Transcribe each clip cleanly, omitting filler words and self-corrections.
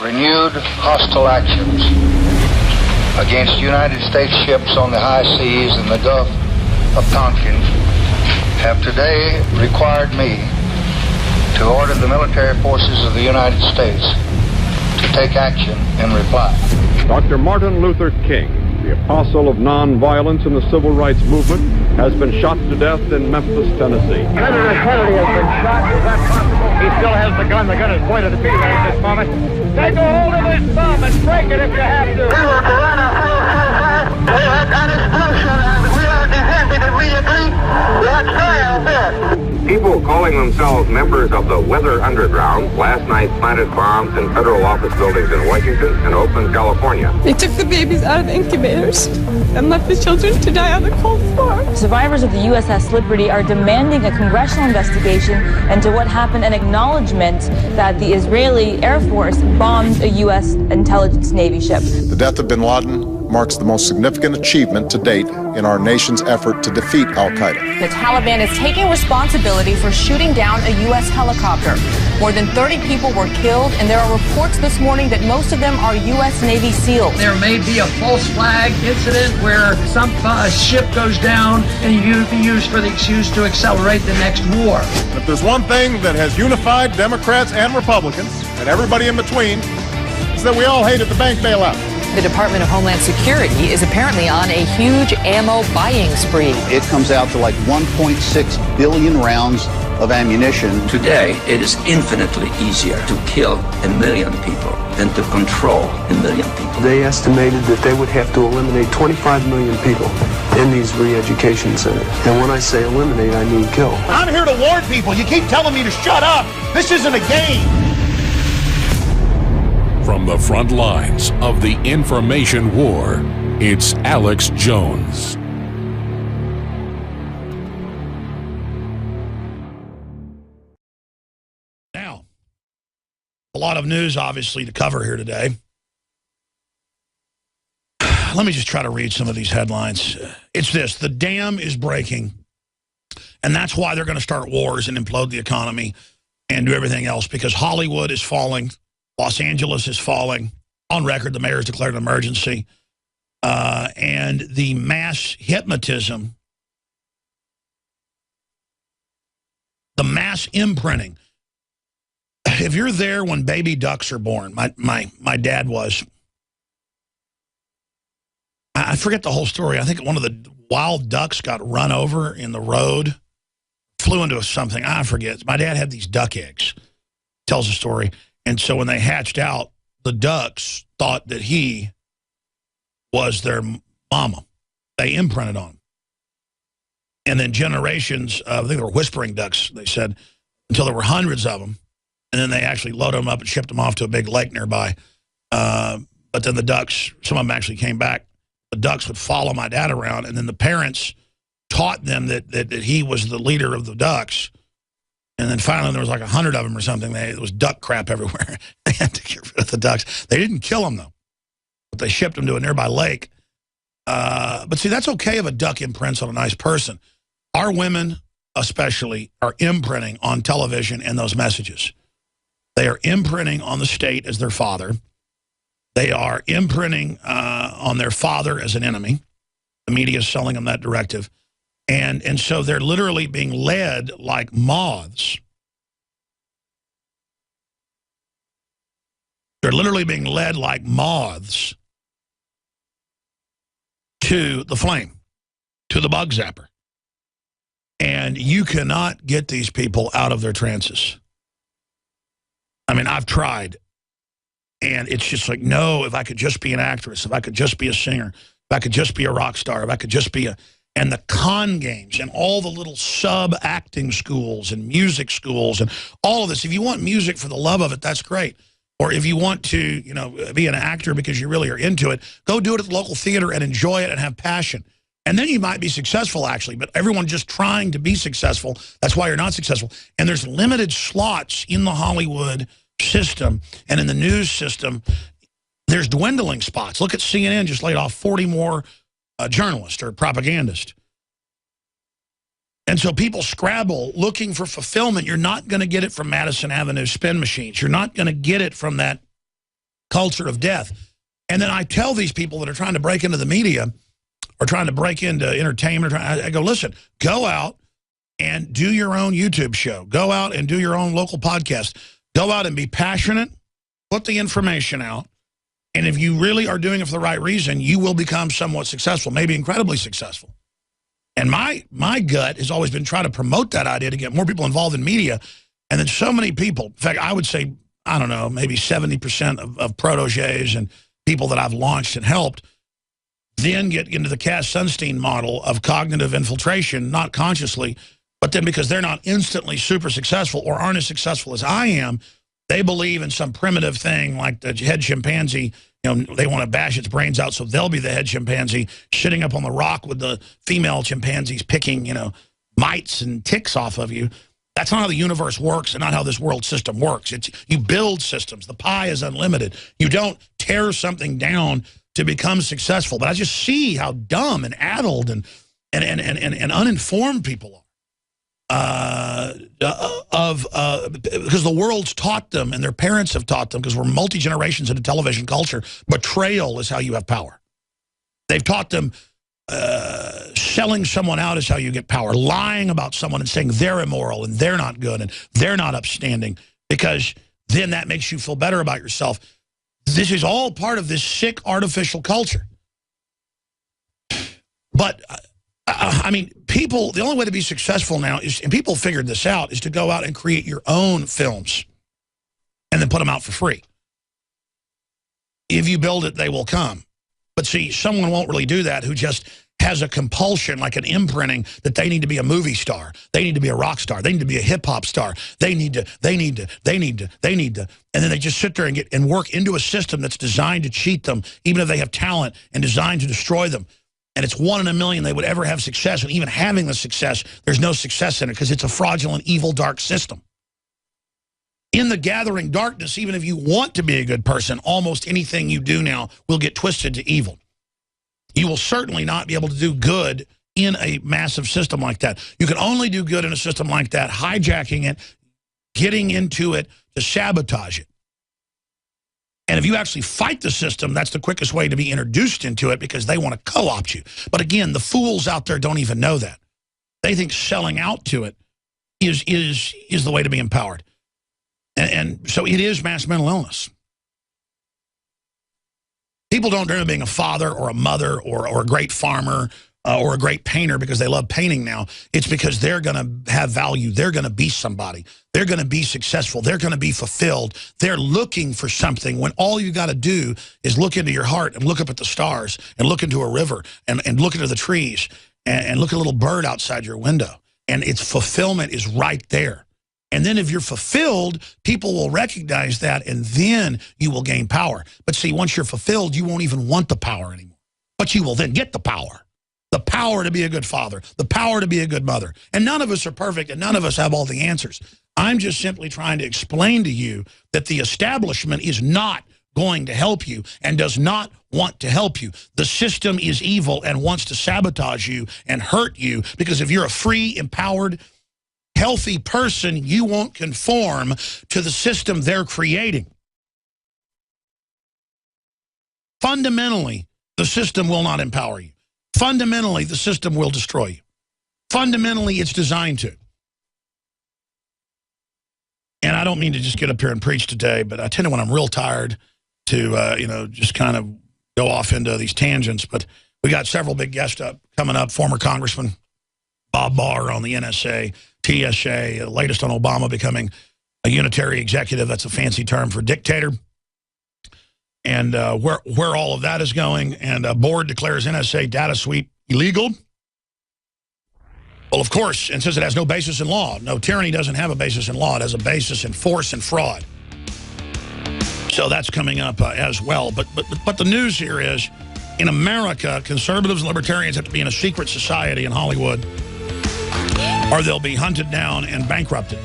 renewed hostile actions against United States ships on the high seas in the Gulf of Tonkin have today required me to order the military forces of the United States to take action in reply. Dr. Martin Luther King, the apostle of nonviolence in the civil rights movement, has been shot to death in Memphis, Tennessee. Senator Kennedy has been shot. Is that possible? He still has the gun. The gun is pointed at me right at this moment. Take a hold of his thumb and break it if you have to. We were we had an explosion and we are defending and we agree. Let's try our best. People calling themselves members of the Weather Underground last night planted bombs in federal office buildings in Washington and Oakland, California. They took the babies out of the incubators and left the children to die on the cold floor. Survivors of the USS Liberty are demanding a congressional investigation into what happened, an acknowledgement that the Israeli Air Force bombed a U.S. intelligence Navy ship. The death of bin Laden marks the most significant achievement to date in our nation's effort to defeat al-Qaeda. The Taliban is taking responsibility for shooting down a U.S. helicopter. More than 30 people were killed, and there are reports this morning that most of them are U.S. Navy SEALs. There may be a false flag incident where some ship goes down and you be used for the excuse to accelerate the next war. If there's one thing that has unified Democrats and Republicans, and everybody in between, it's that we all hated the bank bailout. The Department of Homeland Security is apparently on a huge ammo buying spree. It comes out to like 1.6 billion rounds of ammunition. Today, it is infinitely easier to kill 1 million people than to control 1 million people. They estimated that they would have to eliminate 25 million people in these re-education centers. And when I say eliminate, I mean kill. I'm here to warn people. You keep telling me to shut up. This isn't a game. From the front lines of the information war, it's Alex Jones. Now, a lot of news, obviously, to cover here today. Let me just try to read some of these headlines. It's this: the dam is breaking, and that's why they're going to start wars and implode the economy and do everything else, because Hollywood is falling. Los Angeles is falling. On record, the mayor's declared an emergency. And the mass hypnotism, the mass imprinting. If you're there when baby ducks are born, my dad was. I forget the whole story. I think one of the wild ducks got run over in the road, flew into something. I forget. My dad had these duck eggs. Tells the story. And so when they hatched out, the ducks thought that he was their mama. They imprinted on him. And then generations of, I think they were whispering ducks, they said, until there were hundreds of them. And then they actually loaded them up and shipped them off to a big lake nearby. But then the ducks, some of them actually came back. The ducks would follow my dad around. And then the parents taught them that he was the leader of the ducks. And then finally, there was like 100 of them or something. It was duck crap everywhere. They had to get rid of the ducks. They didn't kill them, though. But they shipped them to a nearby lake. But see, that's okay if a duck imprints on a nice person. Our women, especially, are imprinting on television and those messages. They are imprinting on the state as their father. They are imprinting on their father as an enemy. The media is selling them that directive. And so they're literally being led like moths. They're literally being led like moths to the flame, to the bug zapper. And you cannot get these people out of their trances. I mean, I've tried. And it's just like, no, if I could just be an actress, if I could just be a singer, if I could just be a rock star, if I could just be a... And the con games and all the little sub-acting schools and music schools and all of this. If you want music for the love of it, that's great. Or if you want to, you know, be an actor because you really are into it, go do it at the local theater and enjoy it and have passion. And then you might be successful, actually. But everyone just trying to be successful, that's why you're not successful. And there's limited slots in the Hollywood system and in the news system. There's dwindling spots. Look at CNN just laid off 40 more journalists or propagandists. And so people scrabble looking for fulfillment. You're not going to get it from Madison Avenue spin machines. You're not going to get it from that culture of death. And then I tell these people that are trying to break into the media or trying to break into entertainment, I go, listen, go out and do your own YouTube show. Go out and do your own local podcast. Go out and be passionate, put the information out, and if you really are doing it for the right reason, you will become somewhat successful, maybe incredibly successful. And my gut has always been try to promote that idea to get more people involved in media. And then so many people, in fact, I would say, I don't know, maybe 70% of protégés and people that I've launched and helped then get into the Cass Sunstein model of cognitive infiltration, not consciously, but then because they're not instantly super successful or aren't as successful as I am, they believe in some primitive thing like the head chimpanzee. You know, they want to bash its brains out so they'll be the head chimpanzee sitting up on the rock with the female chimpanzees picking, you know, mites and ticks off of you. That's not how the universe works and not how this world system works. It's, you build systems. The pie is unlimited. You don't tear something down to become successful. But I just see how dumb and addled and uninformed people are. Because the world's taught them and their parents have taught them, because we're multi-generations into television culture, betrayal is how you have power. They've taught them selling someone out is how you get power. Lying about someone and saying they're immoral and they're not good and they're not upstanding, because then that makes you feel better about yourself. This is all part of this sick artificial culture. But I mean, people, the only way to be successful now is, and people figured this out, is to go out and create your own films and then put them out for free. If you build it, they will come. But see, someone won't really do that who just has a compulsion, like an imprinting, that they need to be a movie star. They need to be a rock star. They need to be a hip-hop star. They need to. And then they just sit there and work into a system that's designed to cheat them, even if they have talent, and designed to destroy them. And it's 1 in a million they would ever have success. And even having the success, there's no success in it because it's a fraudulent, evil, dark system. In the gathering darkness, even if you want to be a good person, almost anything you do now will get twisted to evil. You will certainly not be able to do good in a massive system like that. You can only do good in a system like that, hijacking it, getting into it to sabotage it. And if you actually fight the system, that's the quickest way to be introduced into it, because they want to co-opt you. But again, the fools out there don't even know that. They think selling out to it is the way to be empowered. And so it is mass mental illness. People don't dream of being a father or a mother or a great farmer or a great painter because they love painting now. It's because they're going to have value. They're going to be somebody. They're going to be successful. They're going to be fulfilled. They're looking for something when all you got to do is look into your heart and look up at the stars and look into a river and look into the trees and look at a little bird outside your window. And its fulfillment is right there. And then if you're fulfilled, people will recognize that, and then you will gain power. But see, once you're fulfilled, you won't even want the power anymore. But you will then get the power. The power to be a good father. The power to be a good mother. And none of us are perfect, and none of us have all the answers. I'm just simply trying to explain to you that the establishment is not going to help you and does not want to help you. The system is evil and wants to sabotage you and hurt you, because if you're a free, empowered, healthy person, you won't conform to the system they're creating. Fundamentally, the system will not empower you. Fundamentally, the system will destroy you. Fundamentally, it's designed to. And I don't mean to just get up here and preach today, but I tend to, when I'm real tired, to just kind of go off into these tangents. But we got several big guests coming up. Former Congressman Bob Barr on the NSA, TSA, latest on Obama becoming a unitary executive. That's a fancy term for dictator. And where all of that is going. And a board declares NSA data sweep illegal. Well, of course, and says it has no basis in law. No, tyranny doesn't have a basis in law. It has a basis in force and fraud. So that's coming up as well. But the news here is, in America, conservatives and libertarians have to be in a secret society in Hollywood, or they'll be hunted down and bankrupted.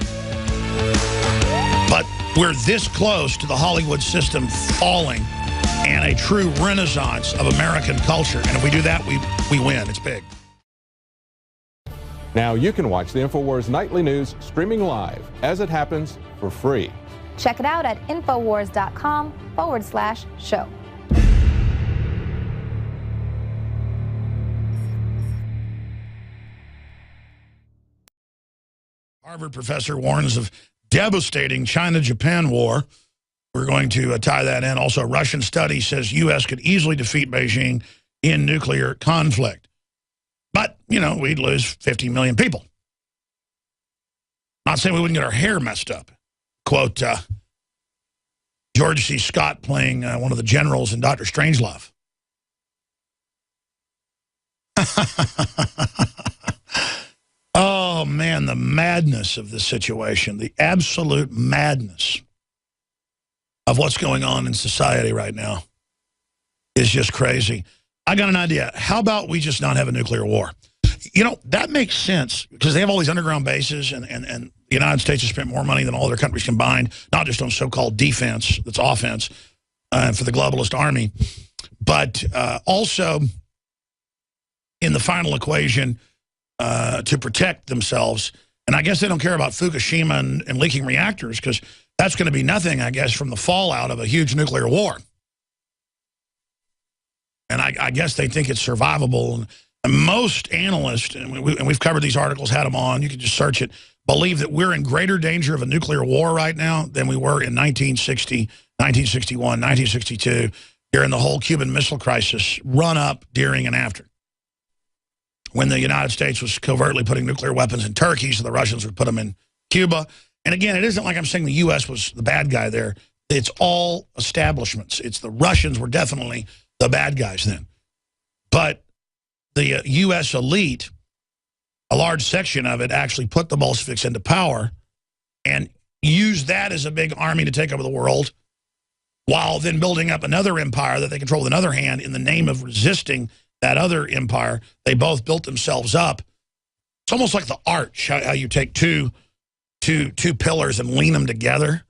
But we're this close to the Hollywood system falling and a true renaissance of American culture. And if we do that, we win. It's big. Now you can watch the InfoWars Nightly News streaming live as it happens for free. Check it out at Infowars.com/show. Harvard professor warns of devastating China-Japan war. We're going to tie that in. Also, a Russian study says U.S. could easily defeat Beijing in nuclear conflict. But, you know, we'd lose 50 million people. Not saying we wouldn't get our hair messed up. Quote, George C. Scott playing one of the generals in Dr. Strangelove. Oh, man, the madness of this situation, the absolute madness of what's going on in society right now is just crazy. I got an idea. How about we just not have a nuclear war? You know, that makes sense because they have all these underground bases and the United States has spent more money than all other countries combined, not just on so-called defense, that's offense, for the globalist army, but also in the final equation to protect themselves. And I guess they don't care about Fukushima and leaking reactors because that's going to be nothing, I guess, from the fallout of a huge nuclear war. And I guess they think it's survivable. And most analysts, and we've covered these articles, had them on, you can just search it, believe that we're in greater danger of a nuclear war right now than we were in 1960, 1961, 1962, during the whole Cuban Missile Crisis, run up, during, and after. When the United States was covertly putting nuclear weapons in Turkey, so the Russians would put them in Cuba. And again, it isn't like I'm saying the U.S. was the bad guy there. It's all establishments. It's the Russians were definitely the bad guys then. But the U.S. elite, a large section of it, actually put the Bolsheviks into power and used that as a big army to take over the world, while then building up another empire that they control with another hand in the name of resisting that other empire. They both built themselves up. It's almost like the arch, how you take two pillars and lean them together,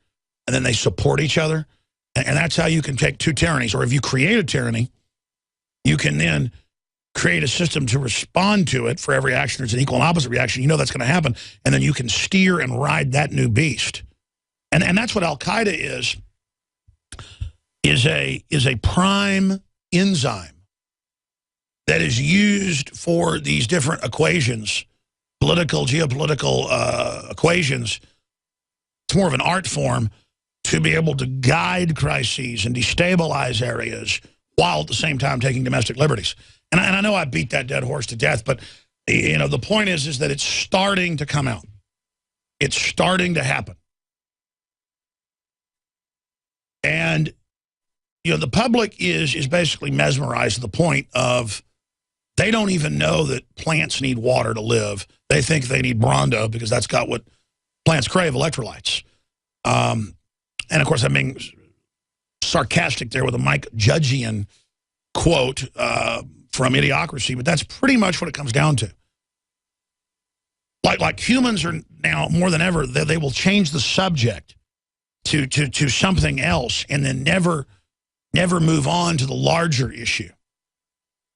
and then they support each other. And that's how you can take two tyrannies. Or if you create a tyranny, you can then create a system to respond to it. For every action, there's an equal and opposite reaction. You know that's going to happen. And then you can steer and ride that new beast. And that's what Al-Qaeda is a prime enzyme that is used for these different equations, political, geopolitical equations. It's more of an art form to be able to guide crises and destabilize areas while at the same time taking domestic liberties. And I know I beat that dead horse to death, but you know the point is that it's starting to come out. It's starting to happen. And you know the public is basically mesmerized to the point of they don't even know that plants need water to live. They think they need Brawndo because that's got what plants crave, electrolytes. And of course, I'm being sarcastic there with a Mike Judgian quote from Idiocracy, but that's pretty much what it comes down to. Like humans are now more than ever, they will change the subject to something else and then never move on to the larger issue.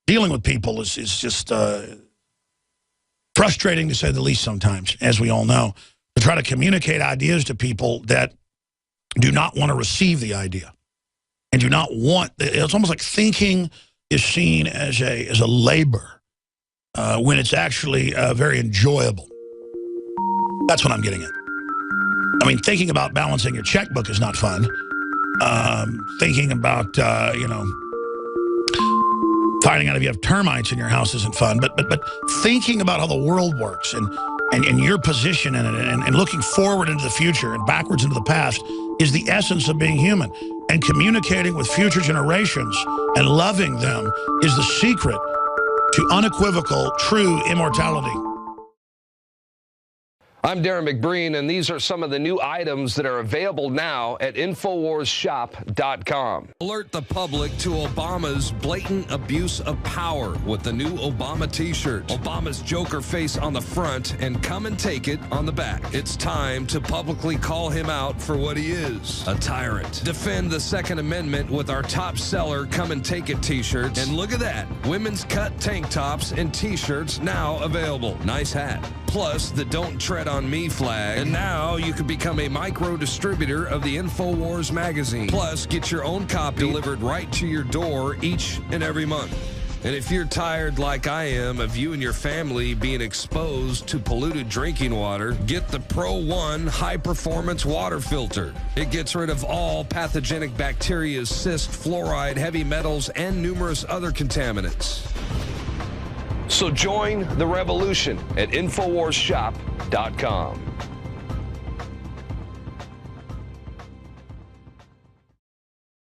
Dealing with people is just frustrating to say the least sometimes, as we all know, to try to communicate ideas to people that do not want to receive the idea and do not want, it's almost like thinking is seen as a labor when it's actually very enjoyable. That's what I'm getting at. I mean, thinking about balancing your checkbook is not fun. Thinking about, you know, finding out if you have termites in your house isn't fun, but thinking about how the world works and your position in it and looking forward into the future and backwards into the past is the essence of being human. And communicating with future generations and loving them is the secret to unequivocal, true immortality. I'm Darren McBreen, and these are some of the new items that are available now at InfoWarsShop.com. Alert the public to Obama's blatant abuse of power with the new Obama t-shirt. Obama's Joker face on the front and come and take it on the back. It's time to publicly call him out for what he is, a tyrant. Defend the Second Amendment with our top seller Come and Take It t-shirts. And look at that, women's cut tank tops and t-shirts now available. Nice hat. plus the Don't Tread on Me flag. And now you can become a micro distributor of the InfoWars magazine. Plus, get your own copy delivered right to your door each and every month. And if you're tired like I am of you and your family being exposed to polluted drinking water, get the Pro One high-performance water filter. It gets rid of all pathogenic bacteria, cyst, fluoride, heavy metals, and numerous other contaminants. So join the revolution at InfoWarsShop.com.